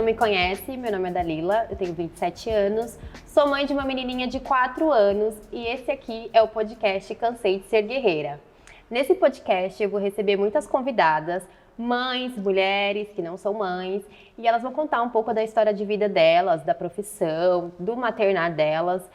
não me conhece, meu nome é Dalila, eu tenho 27 anos, sou mãe de uma menininha de 4 anos e esse aqui é o podcast Cansei de Ser Guerreira. Nesse podcast eu vou receber muitas convidadas, mães, mulheres que não são mães, e elas vão contar um pouco da história de vida delas, da profissão, do maternar delas.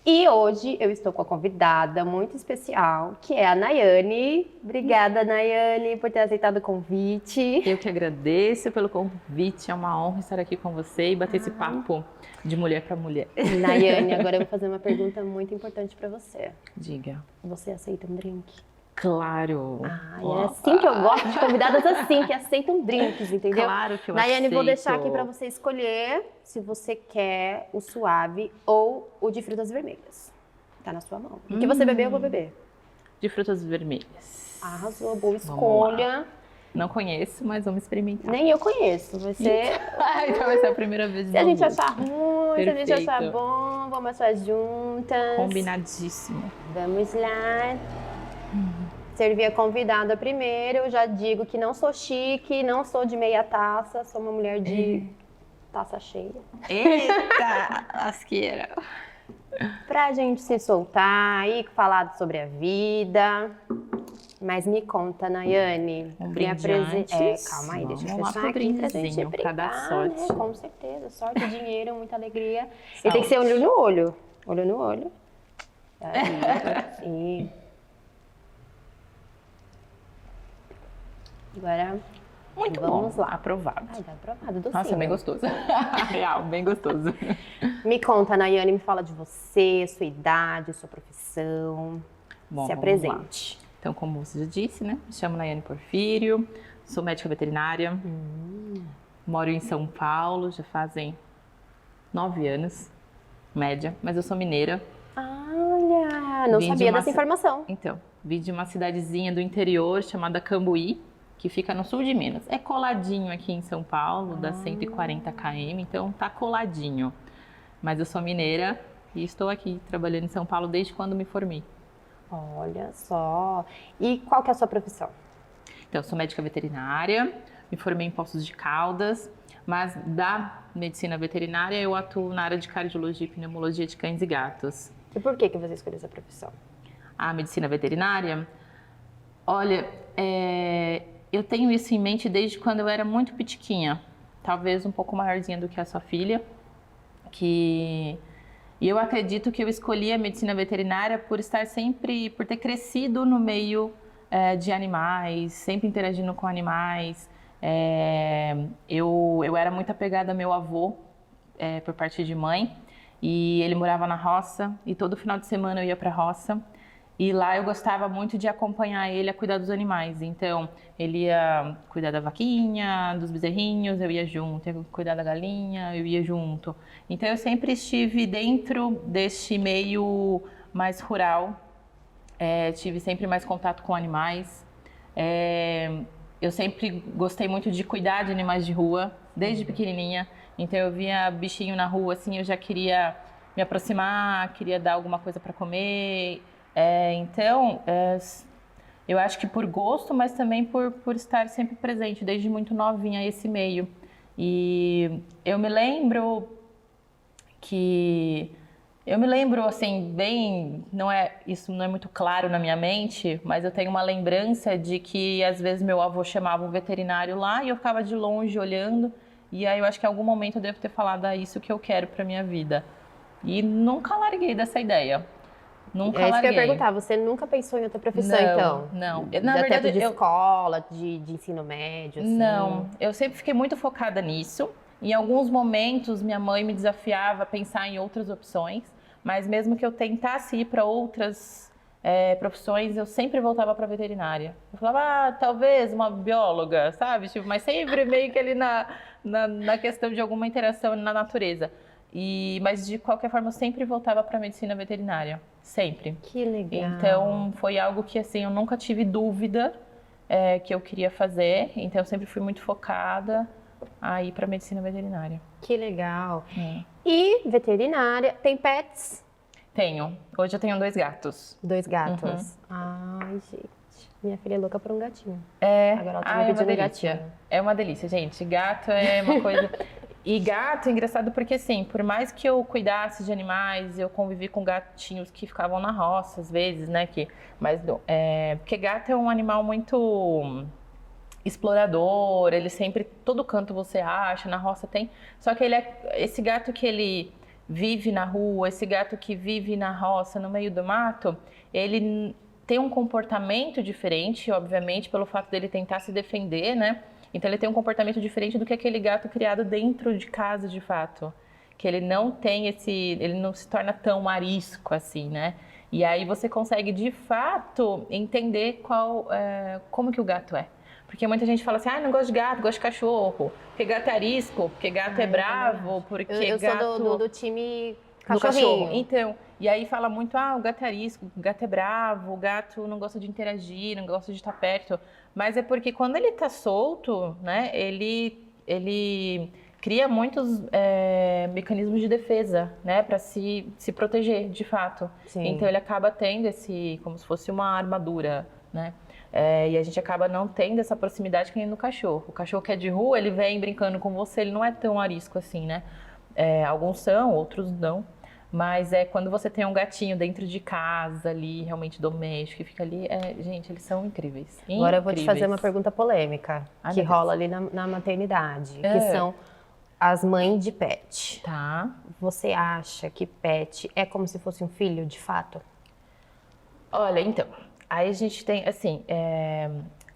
E hoje eu estou com a convidada muito especial, que é a Nayane. Obrigada, Nayane, por ter aceitado o convite. Eu que agradeço pelo convite, é uma honra estar aqui com você e bater esse papo de mulher para mulher. Nayane, agora eu vou fazer uma pergunta muito importante para você. Diga. Você aceita um drink? Claro! É assim que eu gosto de convidadas assim, que aceitam drinks, entendeu? Claro que eu Nayane, aceito. vou deixar aqui para você escolher se você quer o suave ou o de frutas vermelhas. Tá na sua mão. O que você beber, eu vou beber. De frutas vermelhas. Arrasou, boa escolha. Não conheço, mas vamos experimentar. Nem eu conheço, vai ser... Então vai ser a primeira vez. Se a gente achar ruim, Perfeito. se a gente achar bom, vamos achar juntas. Combinadíssimo. Vamos lá. Servir a convidada primeiro, eu já digo que não sou chique, não sou de meia taça, sou uma mulher de taça cheia. Eita, lasqueira. Pra gente se soltar e falar sobre a vida. Mas me conta, Nayane. Um brinde antes. Calma aí, deixa eu Vamos lá fechar pro aqui pra gente brindezinho, pra dar brigar, sorte. né? Com certeza, sorte, dinheiro, muita alegria. E tem que ser olho no olho. Olho no olho. Aí, sim. Agora, Muito vamos bom. lá. Aprovado. Ai, tá aprovado, docinho. Nossa, bem gostoso. Real, bem gostoso. Me conta, Nayane, me fala de você, sua idade, sua profissão. Bom, Se vamos apresente. lá. Então, como você já disse, né? Me chamo Nayane Porfírio, sou médica veterinária, moro em São Paulo, já fazem 9 anos, média, mas eu sou mineira. Olha, não Vim de sabia uma dessa informação. Então, vim de uma cidadezinha do interior chamada Cambuí, que fica no sul de Minas. É coladinho aqui em São Paulo, dá 140 km, então tá coladinho. Mas eu sou mineira e estou aqui trabalhando em São Paulo desde quando me formei. Olha só. E qual que é a sua profissão? Então, eu sou médica veterinária, me formei em Poços de Caldas, mas da medicina veterinária eu atuo na área de cardiologia e pneumologia de cães e gatos. E por que você escolheu essa profissão? A medicina veterinária, olha, eu tenho isso em mente desde quando eu era muito pitiquinha, talvez um pouco maiorzinha do que a sua filha, E eu acredito que eu escolhi a medicina veterinária por ter crescido no meio de animais, sempre interagindo com animais. Eu era muito apegada ao meu avô, por parte de mãe, e ele morava na roça, e todo final de semana eu ia para a roça. E lá eu gostava muito de acompanhar ele a cuidar dos animais. Então, ele ia cuidar da vaquinha, dos bezerrinhos, eu ia junto. Ia cuidar da galinha, eu ia junto. Então, eu sempre estive dentro deste meio mais rural. Tive sempre mais contato com animais. Eu sempre gostei muito de cuidar de animais de rua, desde pequenininha. Então, eu via bichinho na rua, assim, eu já queria me aproximar, queria dar alguma coisa para comer. Eu acho que por gosto, mas também por estar sempre presente, desde muito novinha, esse meio. E eu me lembro assim, bem, isso não é muito claro na minha mente, mas eu tenho uma lembrança de que às vezes meu avô chamava um veterinário lá e eu ficava de longe olhando, e aí eu acho que em algum momento eu devo ter falado, isso que eu quero para minha vida. E nunca larguei dessa ideia. Nunca larguei. Isso que eu ia perguntar, você nunca pensou em outra profissão, então? Não. Na verdade, de escola, de ensino médio, assim? Não, eu sempre fiquei muito focada nisso. Em alguns momentos, minha mãe me desafiava a pensar em outras opções, mas mesmo que eu tentasse ir para outras profissões, eu sempre voltava para veterinária. Eu falava, talvez uma bióloga, sabe? Mas sempre meio que ali na questão de alguma interação na natureza. Mas de qualquer forma eu sempre voltava para a medicina veterinária, sempre. Que legal. Então foi algo que assim eu nunca tive dúvida que eu queria fazer, então eu sempre fui muito focada a ir para a medicina veterinária. Que legal. E veterinária, tem pets? Tenho. Hoje eu tenho 2 gatos. 2 gatos. Ai, gente. Minha filha é louca por um gatinho. Agora ela tá me pedindo um gatinho. É uma delícia, gente. Gato é uma coisa... E gato é engraçado porque, assim, por mais que eu cuidasse de animais, eu convivi com gatinhos que ficavam na roça, às vezes, né? Porque gato é um animal muito explorador, ele sempre, todo canto você acha, na roça tem. Só que esse gato que ele vive na rua, esse gato que vive na roça, no meio do mato, ele tem um comportamento diferente, obviamente, pelo fato dele tentar se defender, né? Então ele tem um comportamento diferente do que aquele gato criado dentro de casa, de fato. Que ele não tem ele não se torna tão arisco assim, né? E aí você consegue, de fato, entender como que o gato é. Porque muita gente fala assim, não gosto de gato, gosto de cachorro. Porque gato é arisco, porque gato é bravo, porque eu gato... sou do time do cachorrinho. cachorro. Então, e aí fala muito, o gato é arisco, o gato é bravo, o gato não gosta de interagir, não gosta de estar perto. Mas é porque quando ele tá solto, né, ele cria muitos mecanismos de defesa, né, para se proteger, de fato. Sim. Então ele acaba tendo como se fosse uma armadura, né? E a gente acaba não tendo essa proximidade que nem no cachorro. O cachorro que é de rua, ele vem brincando com você, ele não é tão arisco assim, né? Alguns são, outros não. Mas quando você tem um gatinho dentro de casa ali, realmente doméstico, que fica ali, gente, eles são incríveis. Agora eu vou te fazer uma pergunta polêmica, que rola ali na maternidade, que são as mães de pet. Tá. Você acha que pet é como se fosse um filho, de fato? Olha, então, aí a gente tem, assim,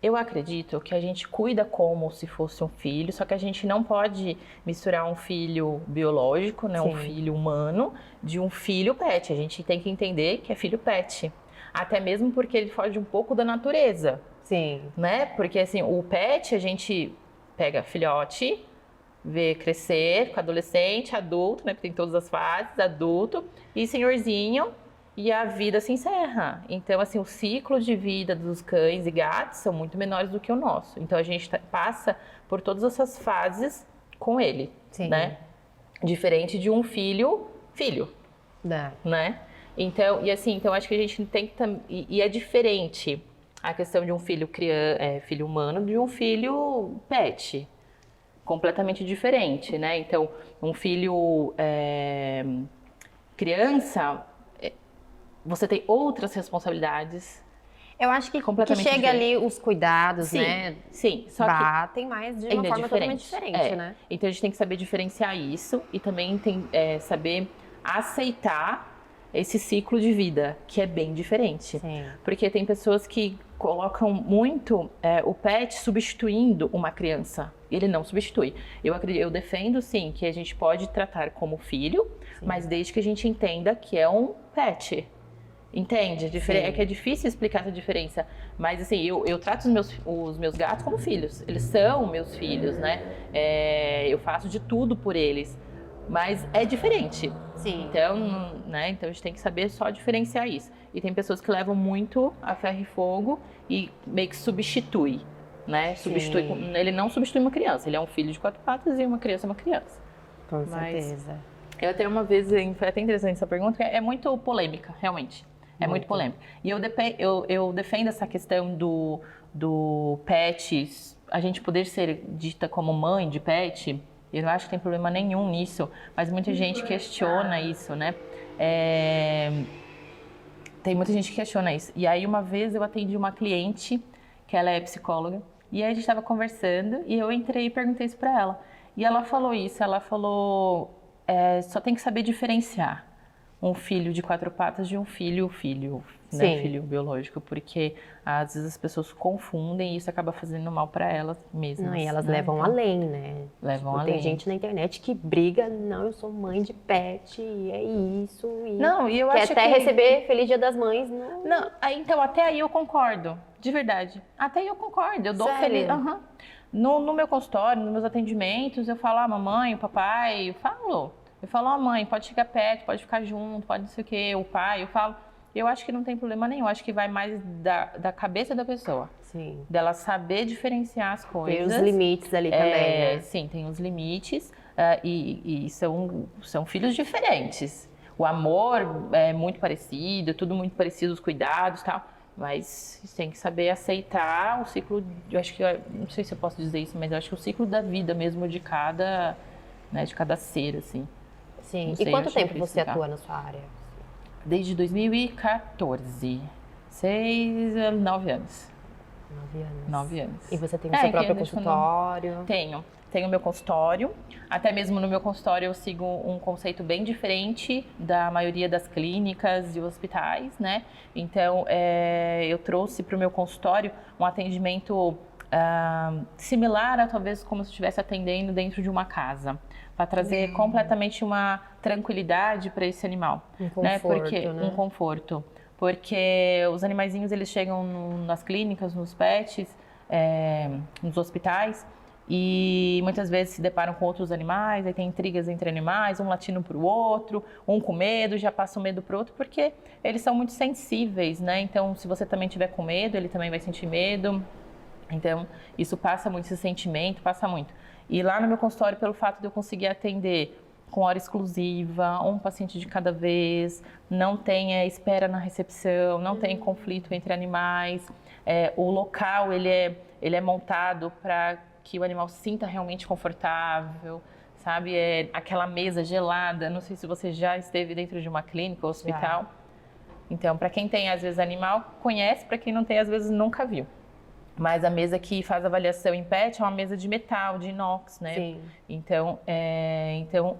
eu acredito que a gente cuida como se fosse um filho, só que a gente não pode misturar um filho biológico, né, um filho humano, de um filho pet. A gente tem que entender que é filho pet. Até mesmo porque ele foge um pouco da natureza. Sim. Né? Porque, assim, o pet, a gente pega filhote, vê crescer, fica adolescente, adulto, né? Porque tem todas as fases, adulto e senhorzinho. E a vida se encerra. Então, assim, o ciclo de vida dos cães e gatos são muito menores do que o nosso. Então, a gente passa por todas essas fases com ele, né? Diferente de um filho, né? Então, então acho que a gente tem que... E é diferente a questão de um filho filho humano de um filho pet. Completamente diferente, né? Então, um filho criança... Você tem outras responsabilidades. Eu acho que chega ali os cuidados, sim, né? Sim, só batem mais de uma forma totalmente diferente, né? Então a gente tem que saber diferenciar isso e também saber aceitar esse ciclo de vida, que é bem diferente. Sim. Porque tem pessoas que colocam muito o pet substituindo uma criança. Ele não substitui. Eu defendo, sim, que a gente pode tratar como filho, mas desde que a gente entenda que é um pet. Entende? É que é difícil explicar essa diferença. Mas, assim, eu trato os meus gatos como filhos. Eles são meus filhos, né? Eu faço de tudo por eles. Mas é diferente. Sim. Então, né? Então, a gente tem que saber só diferenciar isso. E tem pessoas que levam muito a ferro e fogo e meio que substitui, né? Ele não substitui uma criança. Ele é um filho de 4 patas e uma criança é uma criança. Com certeza. Eu até uma vez, foi até interessante essa pergunta, porque é muito polêmica, realmente. É muito polêmica. E eu defendo essa questão do pet, a gente poder ser dita como mãe de pet, eu não acho que tem problema nenhum nisso, mas muita gente questiona isso, né? Tem muita gente que questiona isso. E aí uma vez eu atendi uma cliente, que ela é psicóloga, e aí a gente estava conversando, e eu entrei e perguntei isso para ela. E ela falou isso, ela falou, só tem que saber diferenciar um filho de 4 patas de um filho, né? Filho biológico, porque às vezes as pessoas confundem e isso acaba fazendo mal para elas mesmas. Não, e elas levam além, né? Levam além. Tem gente na internet que briga, não, eu sou mãe de pet, e é isso. Não, e eu quer acho até receber Feliz Dia das Mães. Não, então até aí eu concordo, de verdade. Até aí eu concordo, eu dou feliz. No meu consultório, nos meus atendimentos, eu falo, mamãe, o papai, eu falo, mãe, pode chegar perto, pode ficar junto, pode não sei o quê, o pai, eu acho que não tem problema nenhum, acho que vai mais da cabeça da pessoa. Sim. Dela saber diferenciar as coisas. Tem os limites ali também, né? Sim, tem os limites e são filhos diferentes. O amor é muito parecido, tudo muito parecido, os cuidados e tal, mas tem que saber aceitar o ciclo, não sei se eu posso dizer isso, mas eu acho que o ciclo da vida mesmo de cada né? De cada ser, assim. Sim. Não E sei, quanto acho que tempo você explicar. atua na sua área? Desde 2014. 9 anos. 9 anos. 9 anos. E você tem o seu próprio consultório? Tenho meu consultório. Até mesmo no meu consultório eu sigo um conceito bem diferente da maioria das clínicas e hospitais, né? Então, eu trouxe para o meu consultório um atendimento similar a talvez como se eu estivesse atendendo dentro de uma casa, para trazer completamente uma tranquilidade para esse animal, Um né? conforto, Um conforto. Porque os animaizinhos, eles chegam nas clínicas, nos pets, nos hospitais, e muitas vezes se deparam com outros animais, aí tem intrigas entre animais, um latindo para o outro, um com medo, já passa o medo para o outro, porque eles são muito sensíveis, né? Então, se você também tiver com medo, ele também vai sentir medo. Então, isso passa muito, esse sentimento, passa muito. E lá no meu consultório, pelo fato de eu conseguir atender com hora exclusiva, um paciente de cada vez, não tem espera na recepção, não tem conflito entre animais, o local ele é montado para que o animal se sinta realmente confortável, sabe? Aquela mesa gelada, não sei se você já esteve dentro de uma clínica ou hospital. Então, para quem tem às vezes animal, conhece, para quem não tem às vezes nunca viu. Mas a mesa que faz avaliação em pet é uma mesa de metal, de inox, né? Sim. Então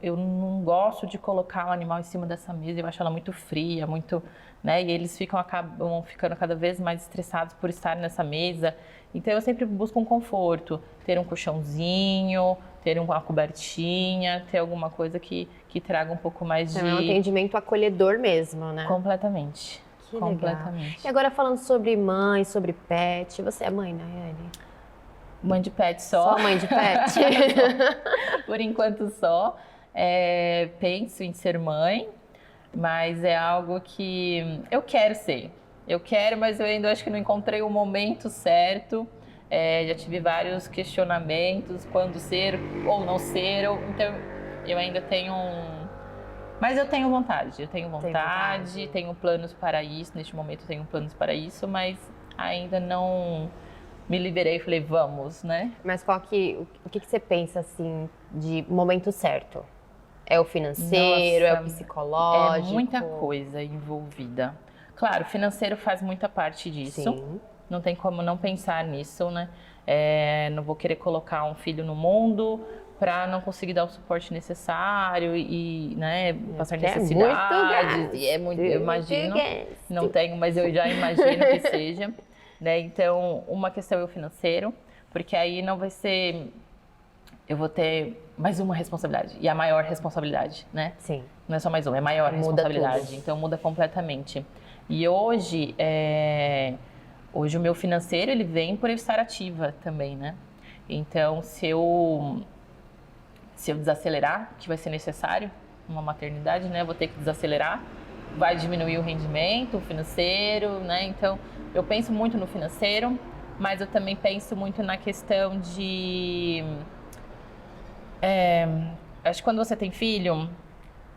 eu não gosto de colocar o animal em cima dessa mesa, eu acho ela muito fria, muito, né? E eles acabam ficando cada vez mais estressados por estar nessa mesa. Então eu sempre busco um conforto, ter um colchãozinho, ter uma cobertinha, ter alguma coisa que traga um pouco mais Então, é um atendimento acolhedor mesmo, né? Completamente. Que Completamente. legal. E agora falando sobre mãe, sobre pet, você é mãe, Nayane? Mãe de pet só. Só mãe de pet? Por enquanto só. Penso em ser mãe, mas é algo que eu quero ser. Eu quero, mas eu ainda acho que não encontrei o momento certo. Já tive vários questionamentos, quando ser ou não ser. Então eu ainda tenho Mas eu tenho vontade, tenho planos para isso, neste momento eu tenho planos para isso, mas ainda não me liberei e falei, vamos, né? Mas o que você pensa, assim, de momento certo? É o financeiro, é o psicológico? É muita coisa envolvida. Claro, o financeiro faz muita parte disso, Sim. Não tem como não pensar nisso, né? Não vou querer colocar um filho no mundo para não conseguir dar o suporte necessário e, né, passar necessidades. Eu imagino, não tenho, mas eu já imagino que seja. Né? Então, uma questão é o financeiro, porque aí não vai ser... Eu vou ter mais uma responsabilidade, e a maior responsabilidade, né? Sim. Não é só mais uma, é maior responsabilidade. Tudo. Então, muda completamente. E hoje o meu financeiro, ele vem por eu estar ativa também, né? Então, se eu desacelerar, que vai ser necessário, uma maternidade, né? Eu vou ter que desacelerar, vai diminuir o rendimento financeiro, né? Então, eu penso muito no financeiro, mas eu também penso muito na questão de... acho que quando você tem filho,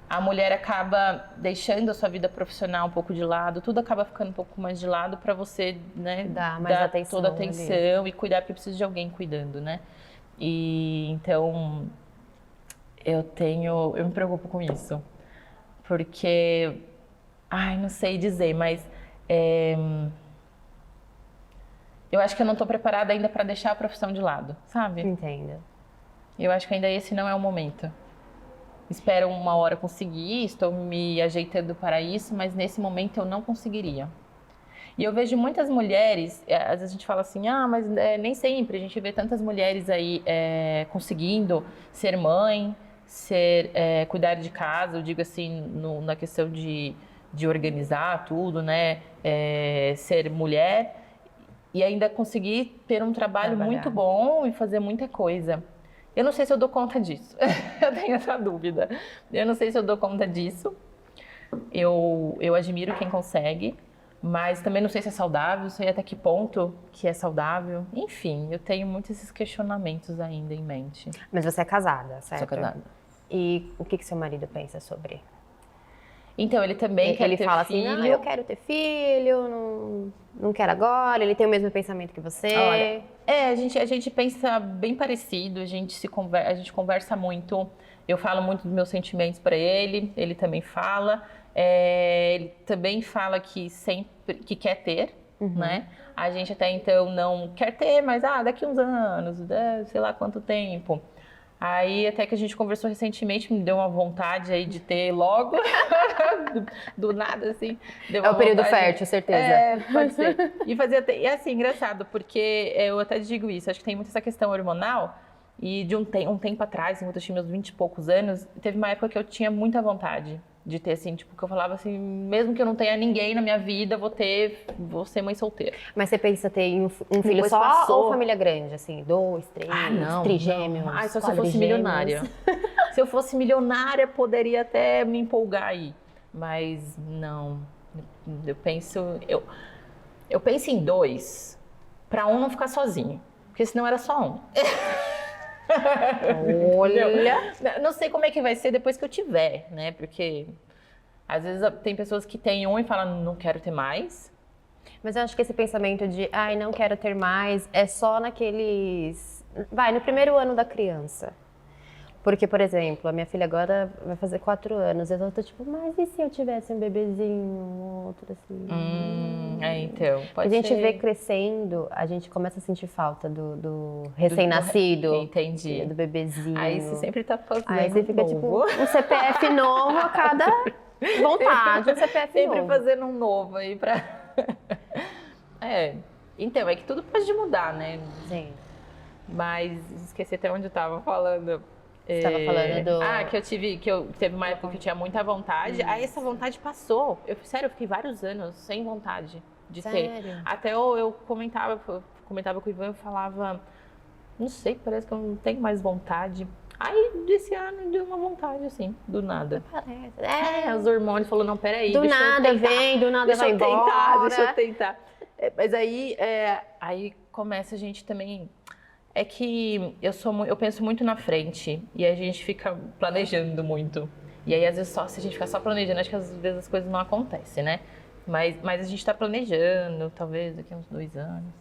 a mulher acaba deixando a sua vida profissional um pouco de lado, tudo acaba ficando um pouco mais de lado para você, né, dar mais atenção toda a atenção e cuidar, porque precisa de alguém cuidando, né? E então eu me preocupo com isso, porque, não sei dizer, mas eu acho que eu não estou preparada ainda para deixar a profissão de lado, sabe? Entendo. Eu acho que ainda esse não é o momento. Espero uma hora conseguir, estou me ajeitando para isso, mas nesse momento eu não conseguiria. E eu vejo muitas mulheres, às vezes a gente fala assim, mas nem sempre, a gente vê tantas mulheres aí conseguindo ser mãe, cuidar de casa, eu digo assim, na questão de organizar tudo, né? Ser mulher e ainda conseguir ter um trabalho muito bom e fazer muita coisa. Eu não sei se eu dou conta disso. Eu tenho essa dúvida. Eu não sei se eu dou conta disso. Eu admiro quem consegue, mas também não sei se é saudável, não sei até que ponto que é saudável. Enfim, eu tenho muitos esses questionamentos ainda em mente. Mas você é casada, certo? Sou casada. E o que seu marido pensa sobre? Então, ele também quer ter filho. Ele fala assim, eu quero ter filho, não quero agora, ele tem o mesmo pensamento que você? Olha, a gente pensa bem parecido, a gente conversa muito. Eu falo muito dos meus sentimentos para ele também fala. Ele também fala que sempre que quer ter, né? A gente até então não quer ter, mas daqui uns anos, sei lá quanto tempo. Aí até que a gente conversou recentemente, me deu uma vontade aí de ter logo, do nada assim. Deu uma É o período vontade. fértil, certeza. Pode ser. E assim, engraçado, porque eu até digo isso, acho que tem muito essa questão hormonal. E de um tempo atrás, quando eu tinha meus 20 e poucos anos, teve uma época que eu tinha muita vontade de ter, assim, tipo, que eu falava assim, mesmo que eu não tenha ninguém na minha vida, vou ser mãe solteira. Mas você pensa ter um filho Depois só passou. ou família grande, assim, 2, 3, trigêmeos, Só se eu fosse milionária. Se eu fosse milionária, poderia até me empolgar aí. Mas não. Eu penso em 2, para um não ficar sozinho. Porque senão era só um. Olha! Não sei como é que vai ser depois que eu tiver, né? Porque às vezes tem pessoas que têm um e falam, não quero ter mais. Mas eu acho que esse pensamento de, não quero ter mais, é só naqueles... no primeiro ano da criança. Porque, por exemplo, a minha filha agora vai fazer 4 anos. Eu tô tipo, mas e se eu tivesse um bebezinho, um outro assim? Então, pode A gente ser. vê crescendo, a gente começa a sentir falta do recém-nascido. Entendi. Do bebezinho. Aí você sempre tá fazendo Aí você fica novo. tipo, um CPF novo a cada vontade, um CPF sempre novo. fazendo um novo aí pra... Então, é que tudo pode mudar, né? Sim. Mas esqueci até onde eu tava falando. Você estava falando do... Teve uma época que eu tinha muita vontade. Aí essa vontade passou. Eu fiquei vários anos sem vontade de ter. Até eu comentava com o Ivan, eu falava, não sei, parece que eu não tenho mais vontade. Aí desse ano deu uma vontade, assim, do nada. Parece. Os hormônios falaram, não, peraí, Do nada vem, do nada vai embora. Deixa eu tentar. Mas aí começa a gente também... É que eu penso muito na frente e a gente fica planejando muito. E aí, às vezes, se a gente ficar só planejando, acho que às vezes as coisas não acontecem, né? Mas a gente tá planejando, talvez daqui a uns 2 anos.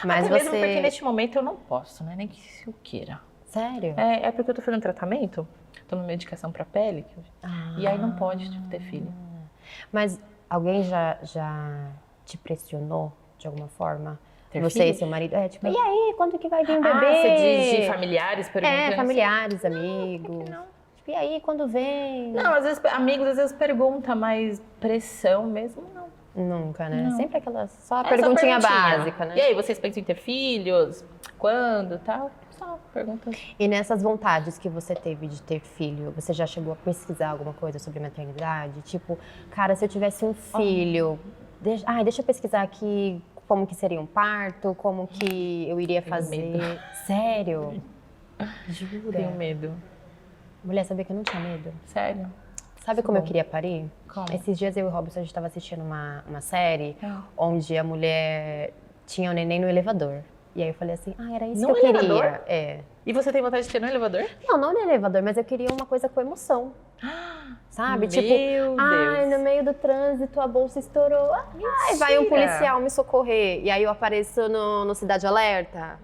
Mas até mesmo porque neste momento eu não posso, né? Nem que se eu queira. Sério? É porque eu tô fazendo tratamento, tô numa medicação pra pele, e aí não pode ter filho. Mas alguém já te pressionou de alguma forma? Ter Você filho? e seu marido? E aí, quando que vai vir um bebê? Você diz de familiares perguntando? Familiares, amigos. Não. E aí, quando vem? Não, às vezes, amigos às vezes perguntam, mas pressão mesmo, não. Nunca, né? Não. Sempre só a perguntinha básica, né? E aí, vocês pensam em ter filhos? Quando? Tal? Só perguntas. E nessas vontades que você teve de ter filho, você já chegou a pesquisar alguma coisa sobre maternidade? Tipo, cara, se eu tivesse um filho... Deixa eu pesquisar aqui como que seria um parto, como que eu iria fazer. Medo. Sério? Jura? Tenho medo. Mulher, sabia que eu não tinha medo? Sério? Sabe como eu queria parir? Como? Esses dias eu e o Robson, a gente estava assistindo uma série onde a mulher tinha o neném no elevador. E aí eu falei assim, era isso que eu elevador? queria. E você tem vontade de ter no elevador? Não no elevador, mas eu queria uma coisa com emoção. Sabe? Meu Deus. No meio do trânsito a bolsa estourou. Vai um policial me socorrer. E aí eu apareço no Cidade Alerta.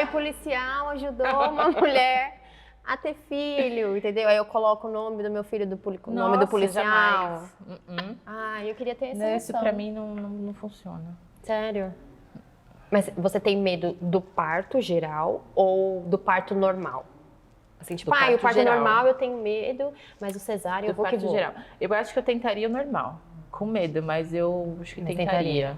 O policial ajudou uma mulher a ter filho, entendeu? Aí eu coloco o nome do meu filho, nome do policial. Jamais. Eu queria ter essa Não, emoção. isso pra mim não funciona. Sério? Mas você tem medo do parto geral ou do parto normal? Assim, tipo, o parto geral. normal eu tenho medo, mas o cesárea eu vou que vou. Geral. Eu acho que eu tentaria o normal, com medo, mas eu acho que tentaria.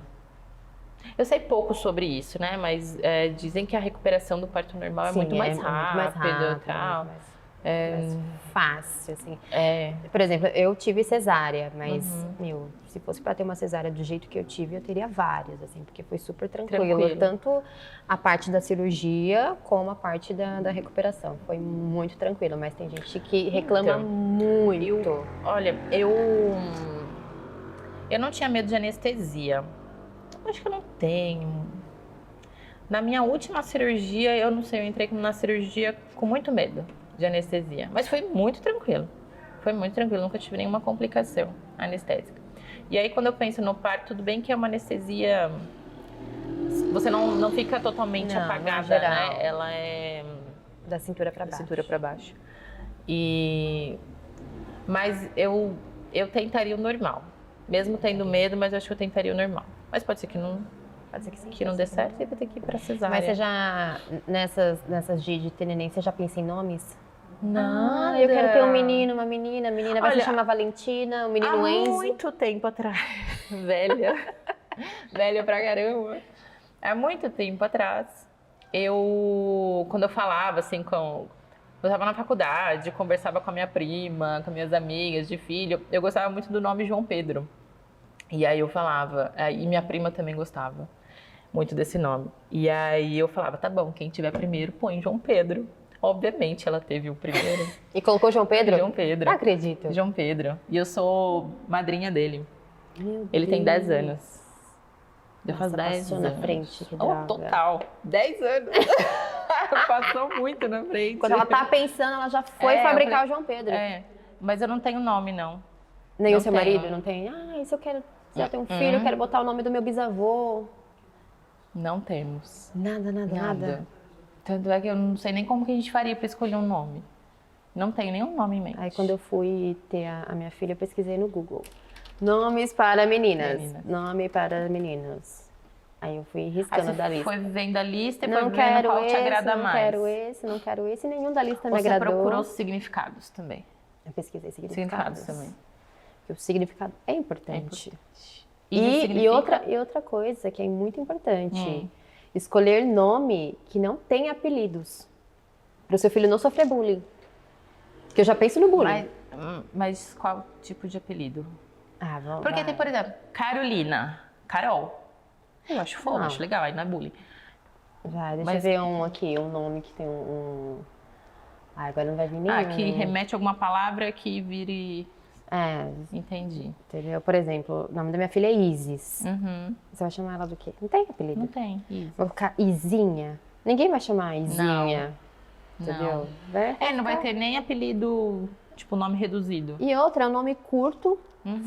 Eu sei pouco sobre isso, né? Mas dizem que a recuperação do parto normal é muito mais rápido e tal. Mais fácil, assim. Por exemplo, eu tive cesárea, mas, se fosse pra ter uma cesárea do jeito que eu tive, eu teria várias, assim, porque foi super tranquilo. Tanto a parte da cirurgia, como a parte da recuperação. Foi muito tranquilo, mas tem gente que reclama muito. Olha, eu não tinha medo de anestesia. Acho que eu não tenho. Na minha última cirurgia, eu não sei, eu entrei na cirurgia com muito medo de anestesia, mas foi muito tranquilo. Nunca tive nenhuma complicação anestésica. E aí, quando eu penso no parto, tudo bem que é uma anestesia você não fica totalmente Não, apagada, geral. né? Ela é Da cintura pra da baixo. cintura para baixo. Mas eu tentaria o normal. Mesmo tendo medo, mas eu acho que eu tentaria o normal. Mas pode ser que não, Pode ser que sim. que não dê certo e vai ter que ir pra cesárea. Mas você já, nessas de ter neném, você já pensa em nomes? Nada. Eu quero ter um menino, uma menina. A menina vai se Olha, chamar Valentina, o menino há Enzo. muito tempo atrás. Velha. Velha pra caramba. Há muito tempo atrás, quando eu falava assim eu estava na faculdade, conversava com a minha prima, com minhas amigas de filho, eu gostava muito do nome João Pedro. E aí eu falava, e minha prima também gostava muito desse nome. E aí eu falava, tá bom, quem tiver primeiro põe João Pedro. Obviamente ela teve o primeiro. E colocou João Pedro? João Pedro. Não acredito. João Pedro. E eu sou madrinha dele. Meu Ele tem Deus. 10 anos. Já faz 10 passou anos. na frente, que Oh, droga. total. 10 anos. Passou muito na frente. Quando ela tá pensando, ela já foi fabricar o João Pedro. Mas eu não tenho nome, não. Nem Não o seu tenho. marido não tem? Isso eu quero... Já tenho um filho, eu quero botar o nome do meu bisavô. Não temos. Nada. Tanto é que eu não sei nem como que a gente faria pra escolher um nome. Não tenho nenhum nome em mente. Aí quando eu fui ter a minha filha, eu pesquisei no Google. Nomes para meninas. Nome para meninos. Aí eu fui riscando da lista. Foi vendo a lista e Não foi vendo quero qual te esse, agrada não mais. quero esse, não quero esse. Nenhum da lista me Você agradou. procurou os significados também. Eu pesquisei Significados significados. também. Porque o significado é importante. E E significa- outra coisa que é muito importante. Escolher nome que não tem apelidos. Para o seu filho não sofrer bullying. Porque eu já penso no bullying. Mas qual tipo de apelido? Vamos. Porque tem, por exemplo, Carolina, Carol. Eu acho fofo, Não. acho legal, aí não é bullying. Deixa eu ver um aqui, um nome que tem agora não vai vir nenhum. Que remete a alguma palavra que vire... Entendi. Entendeu? Por exemplo, o nome da minha filha é Isis. Você vai chamar ela do quê? Não tem apelido. Não tem. Isso. Vou colocar Izinha. Ninguém vai chamar Izinha. Entendeu? Não vai ter nem apelido, tipo, nome reduzido. E outra, é um nome curto,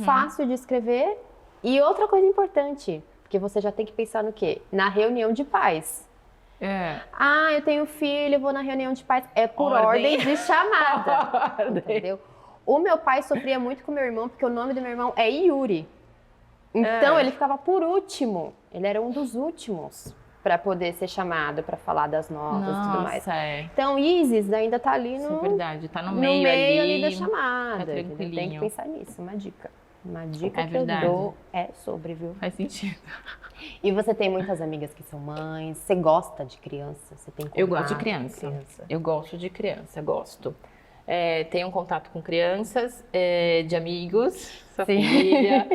fácil de escrever. E outra coisa importante, porque você já tem que pensar no quê? Na reunião de pais. Eu tenho filho, vou na reunião de pais. É por ordem de chamada. Entendeu? O meu pai sofria muito com o meu irmão, porque o nome do meu irmão é Yuri. Então ele ficava por último. Ele era um dos últimos para poder ser chamado, para falar das notas e tudo mais. Então Isis ainda tá ali Isso é verdade, tá no meio meio ali da Tá chamada. tranquilinho. Tem que pensar nisso, uma dica. Uma dica É que verdade. eu dou é sobre, viu? Faz sentido. E você tem muitas amigas que são mães, você gosta de criança? Você tem Eu gosto de contato com criança. Eu gosto de criança, gosto. Tenho um contato com crianças, de amigos, família.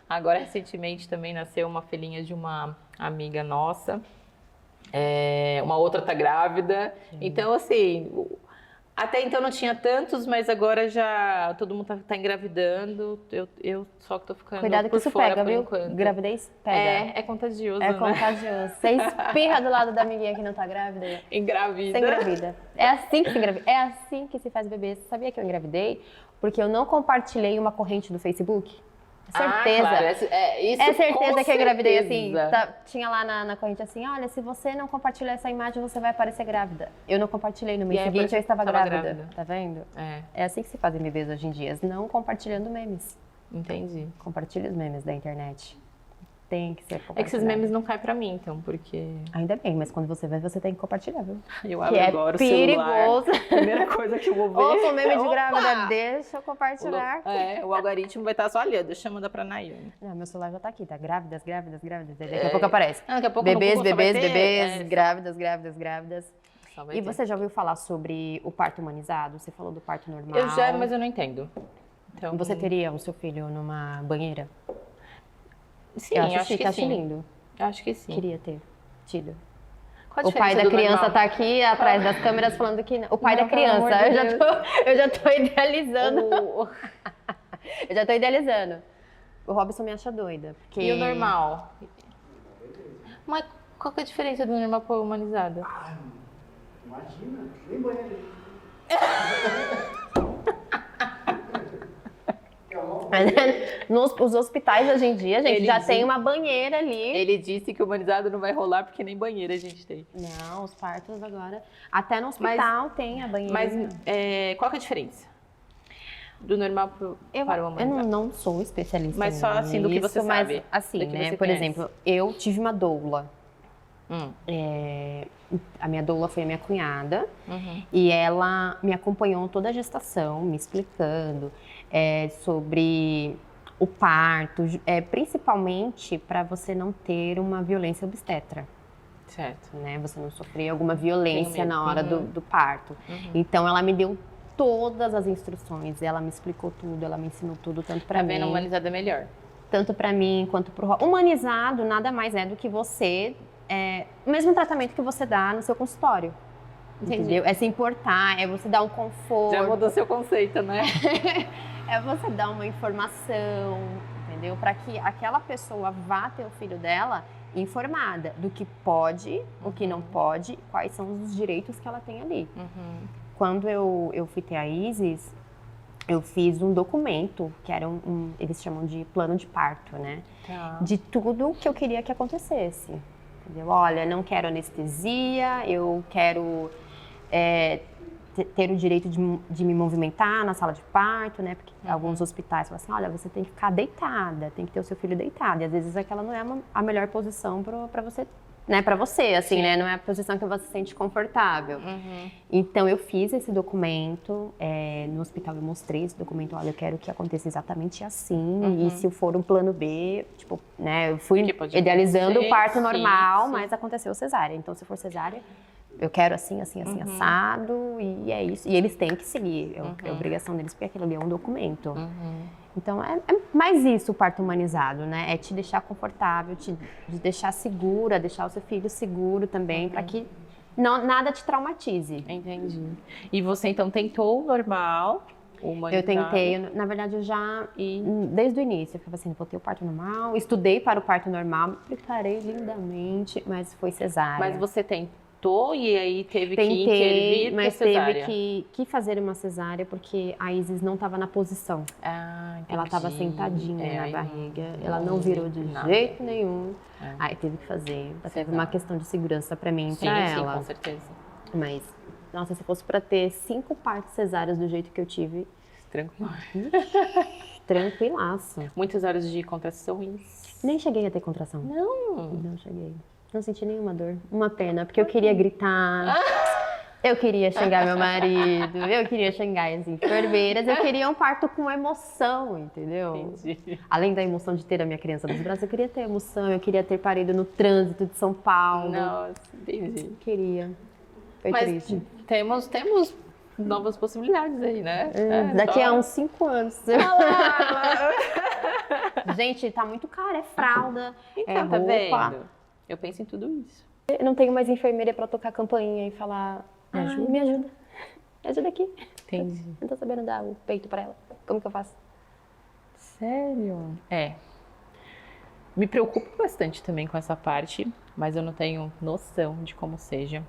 Agora, recentemente, também nasceu uma filhinha de uma amiga nossa. Uma outra tá grávida. Então, assim, até então não tinha tantos, mas agora já todo mundo tá engravidando. Eu só que tô ficando Cuidado que por isso fora pega, por viu? enquanto. Gravidez pega. É contagioso, É né? contagioso. Você espirra do lado da amiguinha que não tá grávida. Engravida. Você engravida. É assim que se engravida. É assim que se faz bebê. Você sabia que eu engravidei? Porque eu não compartilhei uma corrente do Facebook? Certeza. Claro. Isso É certeza que eu engravidei assim. certeza. Tinha lá na corrente assim, olha, se você não compartilhar essa imagem, você vai aparecer grávida. Eu não compartilhei, no mês E aí, seguinte eu estava tava grávida. Tá vendo? É, É assim que se fazem bebês hoje em dia, não compartilhando memes. entendi. Compartilhe os memes da internet. Tem que ser compartilhado. É que esses memes não caem pra mim, então, porque Ainda bem, mas quando você vê, você tem que compartilhar, viu? eu Que abro é agora perigoso. o celular. Primeira coisa que eu vou ver. Ou com meme de Opa! grávida, deixa eu compartilhar. O algoritmo vai estar só olhando, deixa eu mandar pra Nayane. Não, meu celular já tá aqui, tá? Grávidas. Daqui a pouco aparece. Daqui a pouco no Bebês, Google só vai bebês, ter, bebês, grávidas. só vai E ter. você já ouviu falar sobre o parto humanizado? Você falou do parto normal. Eu já, mas eu não entendo. Então, Você teria o seu filho numa banheira? Sim, eu eu acho acho chique, que acho sim. lindo. Eu acho que sim. Queria ter tido. Qual a O pai diferença da do criança normal? tá aqui atrás das câmeras falando que não. O pai Não, da pelo criança. amor de Eu já tô idealizando. O- Eu já tô idealizando. O Robson me acha doida. Porque... E o normal? Mas qual que é a diferença do normal para o humanizado? Imagina, nem banheiro. Os hospitais hoje em dia, gente, Ele já diz- tem uma banheira ali. Ele disse que o humanizado não vai rolar porque nem banheira a gente tem. Não, os partos agora. Até no hospital tem a banheira. Mas qual que é a diferença? Do normal para o Eu humanizado? não sou especialista Mas só assim do que você nisso, mas, sabe, assim, do que né? você Por conhece. exemplo, eu tive uma doula. Hum. A minha doula foi a minha cunhada. Uhum. E ela me acompanhou toda a gestação, me explicando sobre o parto, principalmente para você não ter uma violência obstetra, Certo. né? Você não sofrer alguma violência Tenho medo. na hora do parto. Então ela me deu todas as instruções, ela me explicou tudo, ela me ensinou tudo, tanto para Tá mim, vendo? Humanizado é melhor. tanto para mim quanto para o humanizado. Nada mais é do que você o mesmo tratamento que você dá no seu consultório. Entendi. Entendeu? É se importar, é você dar um conforto. Já mudou seu conceito, né? É você dar uma informação, entendeu? Para que aquela pessoa vá ter o filho dela informada do que pode, o que não pode, quais são os direitos que ela tem ali. Quando eu fui ter a Isis, eu fiz um documento, que era eles chamam de plano de parto, né? Tá. De tudo que eu queria que acontecesse. Entendeu? Olha, não quero anestesia, eu quero ter o direito de me movimentar na sala de parto, né? Porque alguns hospitais falam assim, olha, você tem que ficar deitada, tem que ter o seu filho deitado. E às vezes aquela não é a melhor posição para você, né? Para você, assim, né? Não é a posição que você se sente confortável. Então eu fiz esse documento, no hospital eu mostrei esse documento, olha, eu quero que aconteça exatamente assim. E se for um plano B, tipo, né? Eu fui Que pode idealizando o acontecer, parto sim, normal, sim. mas aconteceu cesárea. Então se for cesárea, eu quero assim, assim, assim, assado, e é isso. E eles têm que seguir, é obrigação deles, porque aquilo ali é um documento. Então, é mais isso o parto humanizado, né? É te deixar confortável, te deixar segura, deixar o seu filho seguro também, para que nada te traumatize. Entendi. E você, então, tentou o normal, o humanizado? Eu tentei, na verdade, eu já, desde o início, eu ficava assim, vou ter o parto normal, estudei para o parto normal, me preparei lindamente, mas foi cesárea. Mas você tentou e aí teve que Tentei, intervir para mas cesárea? teve que fazer uma cesárea porque a Isis não estava na posição. Ah, entendi. Ela estava sentadinha aí na barriga, não- ela não virou de nada. jeito nenhum. Aí teve que fazer. Teve uma questão de segurança para mim e Sim, para sim, ela. com certeza. Mas, nossa, se fosse para ter 5 partos cesáreas do jeito que eu tive, Tranquilo. tranquilaço. Muitas horas de contrações. Nem cheguei a ter contração. Não. Não cheguei. Não senti nenhuma dor. Uma pena, porque eu queria gritar. Eu queria xingar meu marido, eu queria xingar as enfermeiras, eu queria um parto com emoção, entendeu? Entendi. Além da emoção de ter a minha criança nos braços, eu queria ter emoção, eu queria ter parido no trânsito de São Paulo. Nossa, entendi. Queria. Foi Mas triste. temos novas possibilidades aí, né? Daqui só- a uns 5 anos. Gente, tá muito caro, é fralda, Então, tá roupa. vendo? Eu penso em tudo isso. Eu não tenho mais enfermeira pra tocar a campainha e falar, Me ajuda. me ajuda. Me ajuda aqui. Entendi. Não tô sabendo dar o peito pra ela. Como que eu faço? Sério? Me preocupo bastante também com essa parte, mas eu não tenho noção de como seja.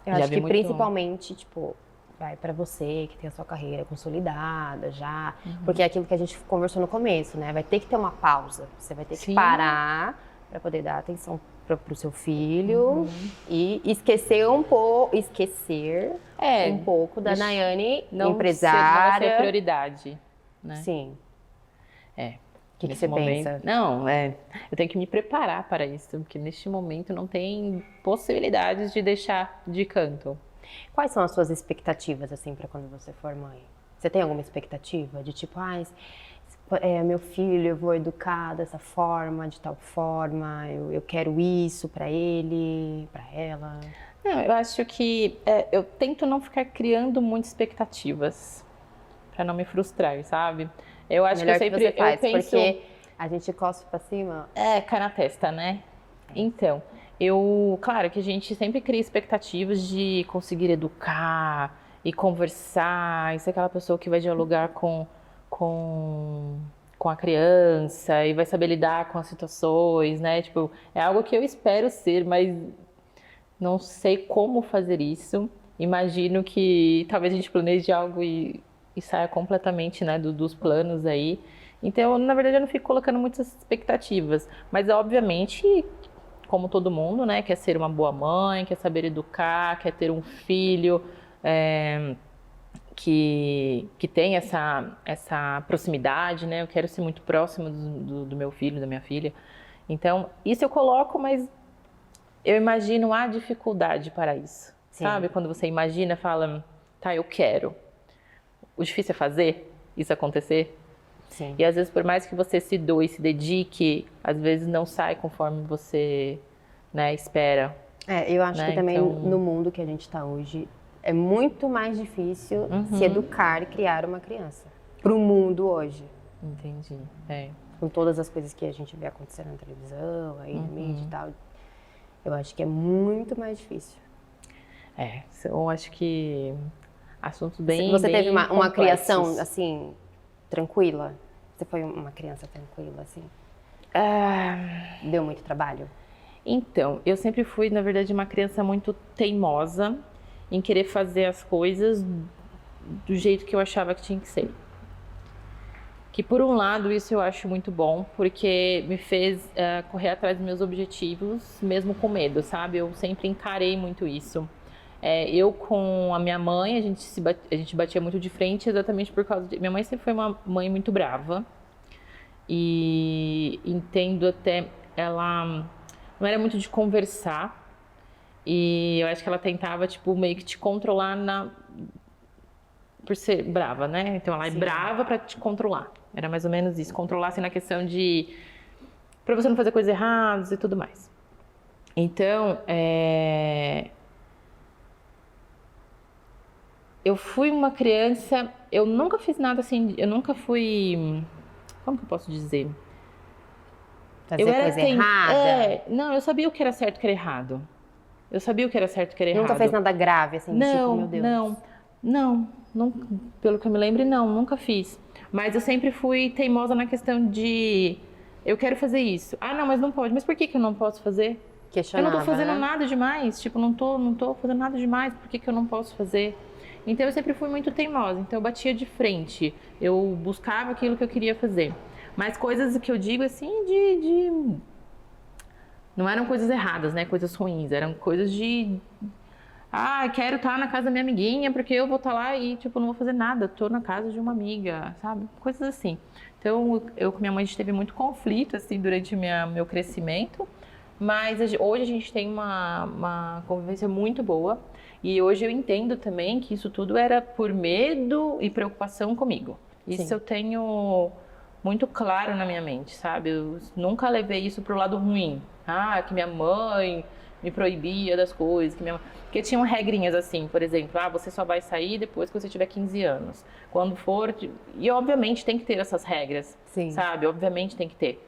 Eu Já acho vi que muito- principalmente, tipo, vai pra você que tem a sua carreira consolidada já, porque é aquilo que a gente conversou no começo, né? Vai ter que ter uma pausa. Você vai ter que Sim. parar pra poder dar atenção pro seu filho e esquecer um pouco da deixa- Nayane não vai ser empresária. prioridade, né? Sim. É. O que Nesse você momento, pensa? Não, eu tenho que me preparar para isso, porque neste momento não tem possibilidades de deixar de canto. Quais são as suas expectativas, assim, pra quando você for mãe? Você tem alguma expectativa de tipo, meu filho, eu vou educar dessa forma, de tal forma, eu quero isso pra ele, pra ela? Não, eu acho que eu tento não ficar criando muitas expectativas para não me frustrar, sabe? Eu acho Melhor que eu sempre você faz, eu penso porque a gente cospe pra cima. cai na testa, né? Então, claro que a gente sempre cria expectativas de conseguir educar e conversar, e ser aquela pessoa que vai dialogar com a criança e vai saber lidar com as situações, né? Tipo, é algo que eu espero ser, mas não sei como fazer isso. Imagino que talvez a gente planeje algo e saia completamente, né, dos planos aí. Então, na verdade, eu não fico colocando muitas expectativas. Mas, obviamente, como todo mundo, né, quer ser uma boa mãe, quer saber educar, quer ter um filho que tem essa proximidade, né? Eu quero ser muito próximo do meu filho, da minha filha. Então, isso eu coloco, mas eu imagino a dificuldade para isso. Sim. Sabe? Quando você imagina, fala, tá, eu quero. O difícil é fazer isso acontecer. Sim. E às vezes, por mais que você se doe, se dedique, às vezes não sai conforme você, né, espera. Eu acho né? que também Então... no mundo que a gente está hoje, é muito mais difícil se educar e criar uma criança. Para o mundo hoje. Entendi. Com todas as coisas que a gente vê acontecendo na televisão, aí na mídia e tal. Eu acho que é muito mais difícil. Eu acho que assuntos bem Você teve uma complexos. criação, assim, tranquila? Você foi uma criança tranquila, assim? Deu muito trabalho? Então, eu sempre fui, na verdade, uma criança muito teimosa em querer fazer as coisas do jeito que eu achava que tinha que ser. Que, por um lado, isso eu acho muito bom, porque me fez correr atrás dos meus objetivos, mesmo com medo, sabe? Eu sempre encarei muito isso. Eu com a minha mãe, a gente batia muito de frente exatamente por causa de... Minha mãe sempre foi uma mãe muito brava. E entendo até... Ela não era muito de conversar. E eu acho que ela tentava, tipo, meio que te controlar por ser brava, né? Então ela é brava pra te controlar. Era mais ou menos isso. Controlar, assim, na questão de... pra você não fazer coisas erradas e tudo mais. Então, eu fui uma criança... Eu nunca fiz nada assim... Eu nunca fui... Como que eu posso dizer? Fazer coisa errada? Não, eu sabia o que era certo e o que era errado. Eu sabia o que era certo e o que era errado. Nunca fez nada grave, assim, tipo, meu Deus? Não, pelo que eu me lembro, nunca fiz. Mas eu sempre fui teimosa na questão de... Eu quero fazer isso. Ah, não, mas não pode. Mas por que eu não posso fazer? Eu não tô fazendo nada demais. Tipo, não tô fazendo nada demais. Por que eu não posso fazer? Então, eu sempre fui muito teimosa. Então, eu batia de frente. Eu buscava aquilo que eu queria fazer. Mas coisas que eu digo, assim, não eram coisas erradas, né? Coisas ruins. Eram coisas de... quero estar na casa da minha amiguinha, porque eu vou estar lá e, tipo, não vou fazer nada. Tô na casa de uma amiga, sabe? Coisas assim. Então, eu com minha mãe, a gente teve muito conflito, assim, durante meu crescimento. Mas hoje a gente tem uma convivência muito boa. E hoje eu entendo também que isso tudo era por medo e preocupação comigo. Isso Sim. Eu tenho muito claro na minha mente, sabe? Eu nunca levei isso pro lado ruim. Que minha mãe me proibia das coisas, porque tinham regrinhas assim, por exemplo, você só vai sair depois que você tiver 15 anos. Quando for... E obviamente tem que ter essas regras, Sim. Sabe? Obviamente tem que ter.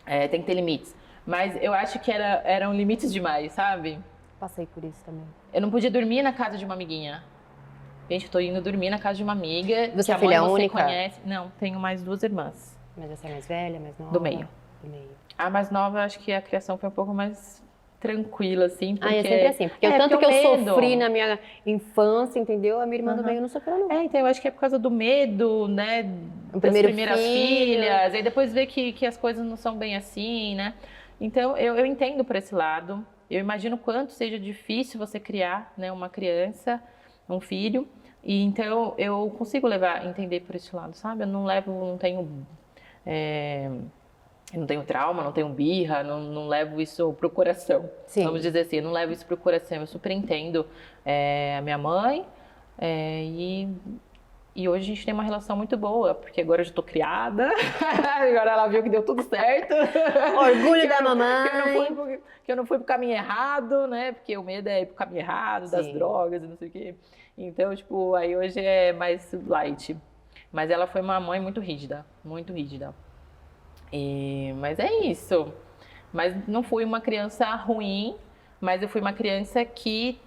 Tem que ter limites. Mas eu acho que eram limites demais, sabe? Passei por isso também. Eu não podia dormir na casa de uma amiguinha. Gente, eu tô indo dormir na casa de uma amiga. Você é filha única? Conhece. Não, tenho mais 2 irmãs. Mas você é mais velha, mais nova? Do meio. A mais nova, acho que a criação foi um pouco mais tranquila, assim, porque... é sempre assim, porque o tanto que eu sofri na minha infância, entendeu? A minha irmã do meio não sofreu, não. Então eu acho que é por causa do medo, né, das primeiras filhas, aí depois ver que as coisas não são bem assim, né? Então eu entendo por esse lado, eu imagino quanto seja difícil você criar, né, uma criança, um filho, e então eu consigo entender por esse lado, sabe? Eu não tenho trauma, não tenho birra, não levo isso pro coração. Sim. Vamos dizer assim, eu não levo isso pro coração. Eu super entendo a minha mãe e hoje a gente tem uma relação muito boa, porque agora eu já tô criada, agora ela viu que deu tudo certo. Orgulho da mamãe. Que eu não fui pro caminho errado, né? Porque o medo é ir pro caminho errado, das drogas e não sei o quê. Então, tipo, aí hoje é mais light. Mas ela foi uma mãe muito rígida, muito rígida. Mas é isso. Mas não fui uma criança ruim, mas eu fui uma criança que...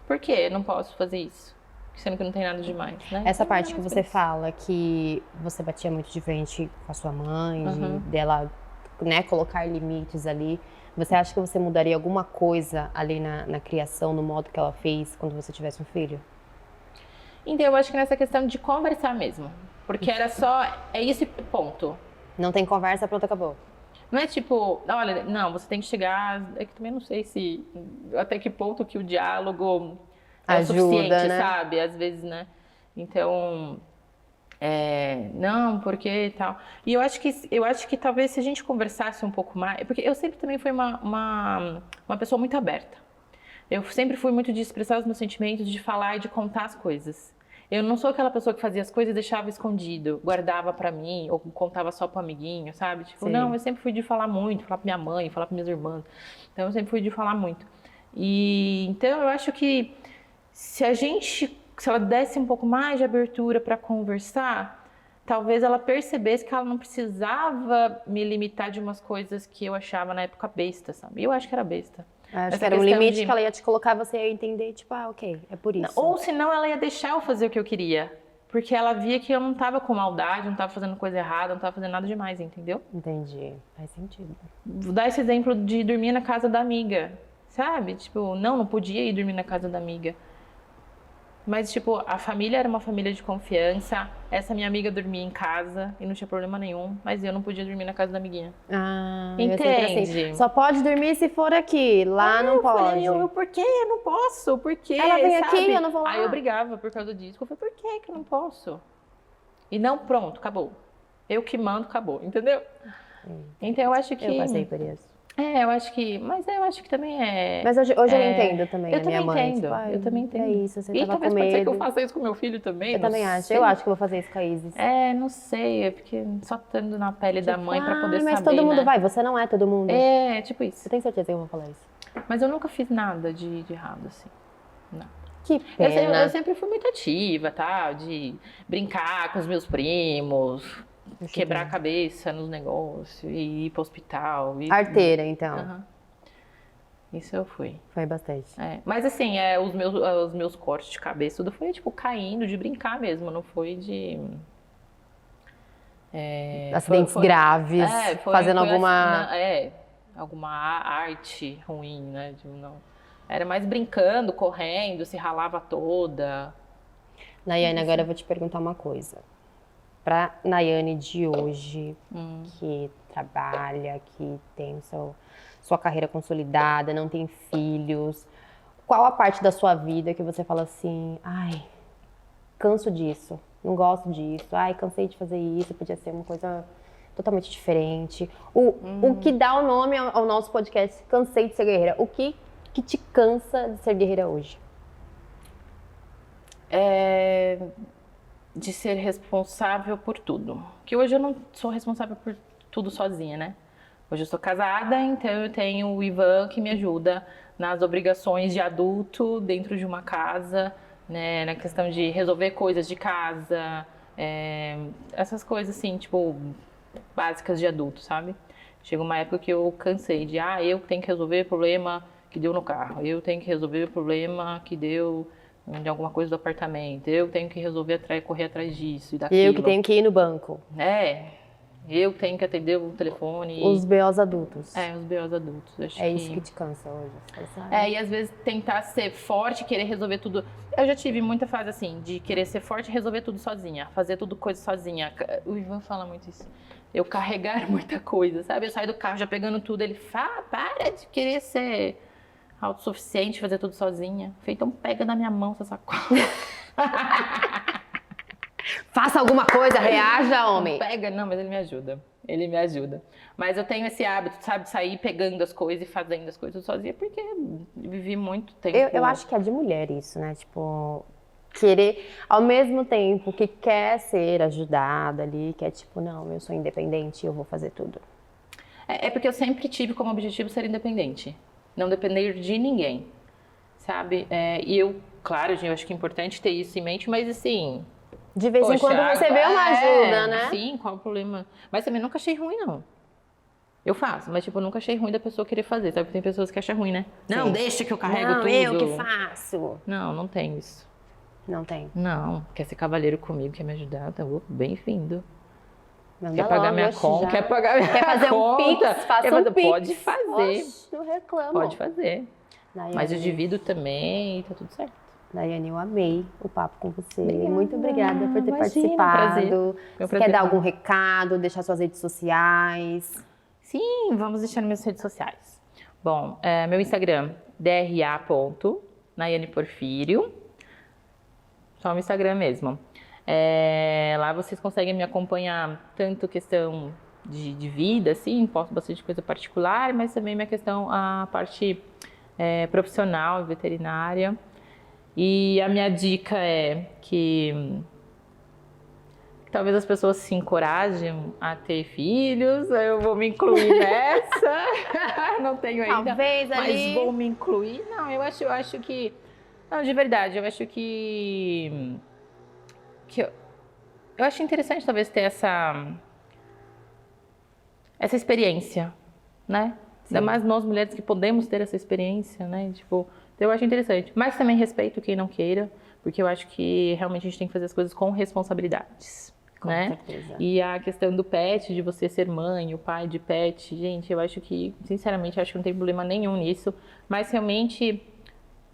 Por quê? Eu não posso fazer isso. Sendo que não tem nada demais, né? Essa parte que você fala que você batia muito de frente com a sua mãe, dela, né, colocar limites ali. Você acha que você mudaria alguma coisa ali na criação, no modo que ela fez quando você tivesse um filho? Então, eu acho que nessa questão de conversar mesmo. Porque era só... É esse ponto. Não tem conversa, pronto, acabou. Não é tipo, olha, não, você tem que chegar. É que também não sei se até que ponto que o diálogo é o Ajuda, suficiente, né? sabe? Às vezes, né? Então, não, porque e tal. E eu acho que talvez se a gente conversasse um pouco mais, porque eu sempre também fui uma pessoa muito aberta. Eu sempre fui muito de expressar os meus sentimentos, de falar e de contar as coisas. Eu não sou aquela pessoa que fazia as coisas e deixava escondido, guardava pra mim, ou contava só pro amiguinho, sabe? Tipo, Sim. não, eu sempre fui de falar muito, falar pra minha mãe, falar pra minhas irmãs. Então eu sempre fui de falar muito. E então eu acho que se ela desse um pouco mais de abertura pra conversar, talvez ela percebesse que ela não precisava me limitar de umas coisas que eu achava na época besta, sabe? Eu acho que era besta. Acho Essa que era um questão limite de- que ela ia te colocar, você ia entender, tipo, ok, é por isso. Ou senão ela ia deixar eu fazer o que eu queria. Porque ela via que eu não tava com maldade, não tava fazendo coisa errada, não tava fazendo nada demais, entendeu? Entendi, faz sentido. Vou dar esse exemplo de dormir na casa da amiga, sabe? Tipo, não podia ir dormir na casa da amiga. Mas, tipo, a família era uma família de confiança. Essa minha amiga dormia em casa e não tinha problema nenhum. Mas eu não podia dormir na casa da amiguinha. Ah, eu sempre Entende? assim, só pode dormir se for aqui, lá não Eu pode. falei, por que eu não posso? Por quê? Ela vem sabe? aqui, eu não vou lá. Aí eu brigava por causa disso. Eu falei, por que eu não posso? E não, pronto, acabou. Eu que mando, acabou, entendeu? Então eu acho que... Eu passei por isso. eu acho que... Mas eu acho que também é... Mas hoje eu entendo também Eu a minha também mãe. entendo, Tipo, ai, eu também entendo. É isso, você E tava com talvez pode ser que eu medo. faça isso com meu filho também. Eu não também acho. sei. Eu acho que eu vou fazer isso com a Isis. Não sei, é porque só estando na pele da mãe pra poder mas saber, todo mundo né? vai, você não é todo mundo. Tipo isso. Eu tenho certeza que eu vou falar isso. Mas eu nunca fiz nada de errado, assim. Não. Que pena. Eu sempre fui muito ativa, tá? De brincar com os meus primos, quebrar a cabeça nos negócios, e ir pro hospital. Arteira, então. Aham. Isso eu fui. Foi bastante. Mas assim, os meus cortes de cabeça, tudo foi tipo caindo, de brincar mesmo, não foi de... Acidentes graves, fazendo alguma... alguma arte ruim, né? Tipo, não. Era mais brincando, correndo, se ralava toda. Nayane, agora eu vou te perguntar uma coisa. Pra Nayane de hoje, que trabalha, que tem sua carreira consolidada, não tem filhos, qual a parte da sua vida que você fala assim, ai, canso disso, não gosto disso, ai, cansei de fazer isso, podia ser uma coisa totalmente diferente. O que dá o nome ao nosso podcast, Cansei de Ser Guerreira, o que te cansa de ser guerreira hoje? De ser responsável por tudo. Que hoje eu não sou responsável por tudo sozinha, né? Hoje eu sou casada, então eu tenho o Ivan que me ajuda nas obrigações de adulto dentro de uma casa, né? Na questão de resolver coisas de casa, essas coisas assim, tipo, básicas de adulto, sabe? Chega uma época que eu cansei de, eu tenho que resolver o problema que deu no carro, eu tenho que resolver o problema que deu de alguma coisa do apartamento, eu tenho que resolver correr atrás disso e daquilo. Eu que tenho que ir no banco. Eu tenho que atender o telefone. Os BOs adultos. Os BOs adultos. Acho isso que te cansa hoje. E às vezes tentar ser forte, querer resolver tudo. Eu já tive muita fase assim, de querer ser forte e resolver tudo sozinha, fazer tudo coisa sozinha. O Ivan fala muito isso. Eu carregar muita coisa, sabe? Eu saio do carro já pegando tudo, ele fala, para de querer ser autossuficiente, fazer tudo sozinha. Então pega na minha mão essa sacola. Faça alguma coisa, reaja, homem. Não, mas ele me ajuda. Ele me ajuda. Mas eu tenho esse hábito, sabe, de sair pegando as coisas e fazendo as coisas sozinha, porque vivi muito tempo. Eu acho que é de mulher isso, né? Tipo, querer, ao mesmo tempo que quer ser ajudada ali, que é tipo, não, eu sou independente e eu vou fazer tudo. É porque eu sempre tive como objetivo ser independente. Não depender de ninguém, sabe? E eu, claro, eu acho que é importante ter isso em mente, mas assim... De vez em quando você vê uma ajuda, né? Sim, qual o problema? Mas também nunca achei ruim, não. Eu faço, mas tipo, eu nunca achei ruim da pessoa querer fazer, sabe? Porque tem pessoas que acham ruim, né? Sim. Não, deixa que eu carrego tudo. Eu que faço. Não tem isso. Não tem? Não. Quer ser cavaleiro comigo, quer me ajudar, tá bem-vindo. Manda quer pagar logo, minha conta, quer pagar minha Quer fazer conta. um pix? Faça um pix. Pode fazer. Oxe, não reclamo. Pode fazer. Daí Mas eu divido também e tá tudo certo. Daiane, eu amei o papo com você. Obrigada. Muito obrigada por ter Imagina, participado. Foi um Você prazer quer dar falar. algum recado, deixar suas redes sociais? Sim, vamos deixar nas minhas redes sociais. Bom, meu Instagram, dra.naiane Porfírio. Só o Instagram mesmo. Lá vocês conseguem me acompanhar tanto questão de vida, assim, posto bastante coisa particular, mas também minha questão, a parte profissional, veterinária. E a minha dica é que talvez as pessoas se encorajem a ter filhos, eu vou me incluir nessa, não tenho ainda, Talvez mas ali... vou me incluir. Não, eu acho que, não, de verdade, eu acho que eu acho interessante talvez ter essa experiência, né? Sim. Ainda mais nós mulheres que podemos ter essa experiência, né? Tipo, eu acho interessante, mas também respeito quem não queira, porque eu acho que realmente a gente tem que fazer as coisas com responsabilidades. Com né? certeza. E a questão do pet, de você ser mãe, o pai de pet, gente, eu acho que, sinceramente, acho que não tem problema nenhum nisso, mas realmente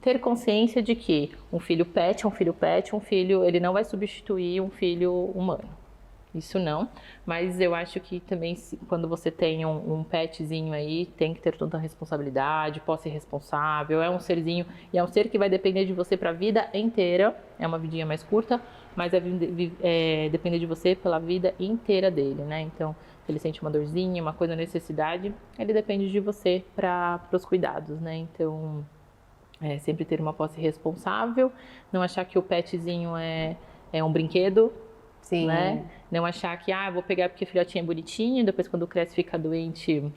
ter consciência de que um filho pet é um filho pet, um filho, ele não vai substituir um filho humano. Isso não, mas eu acho que também quando você tem um petzinho aí, tem que ter toda a responsabilidade, pode ser responsável, é um serzinho, e é um ser que vai depender de você para a vida inteira, é uma vidinha mais curta, mas depender de você pela vida inteira dele, né? Então, se ele sente uma dorzinha, uma coisa, necessidade, ele depende de você para os cuidados, né? Então, sempre ter uma posse responsável, não achar que o petzinho é um brinquedo. Sim. Né? Não achar que, vou pegar porque o filhotinho é bonitinho, depois quando cresce fica doente,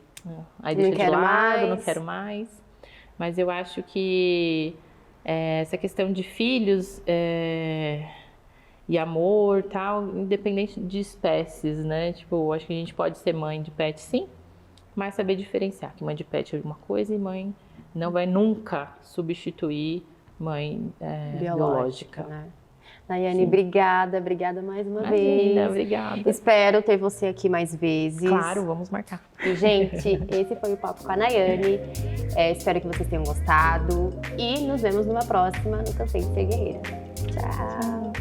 aí deixa de lado, não quero mais. Mas eu acho que essa questão de filhos e amor, tal, independente de espécies, né? Tipo, acho que a gente pode ser mãe de pet, sim, mas saber diferenciar que mãe de pet é uma coisa e mãe não vai nunca substituir mãe biológica. Né? Daiane, obrigada mais uma vez. Obrigada. Espero ter você aqui mais vezes. Claro, vamos marcar. E, gente, esse foi o Papo com a Naiane. Espero que vocês tenham gostado. E nos vemos numa próxima no Cansei de Ser Guerreira. Tchau.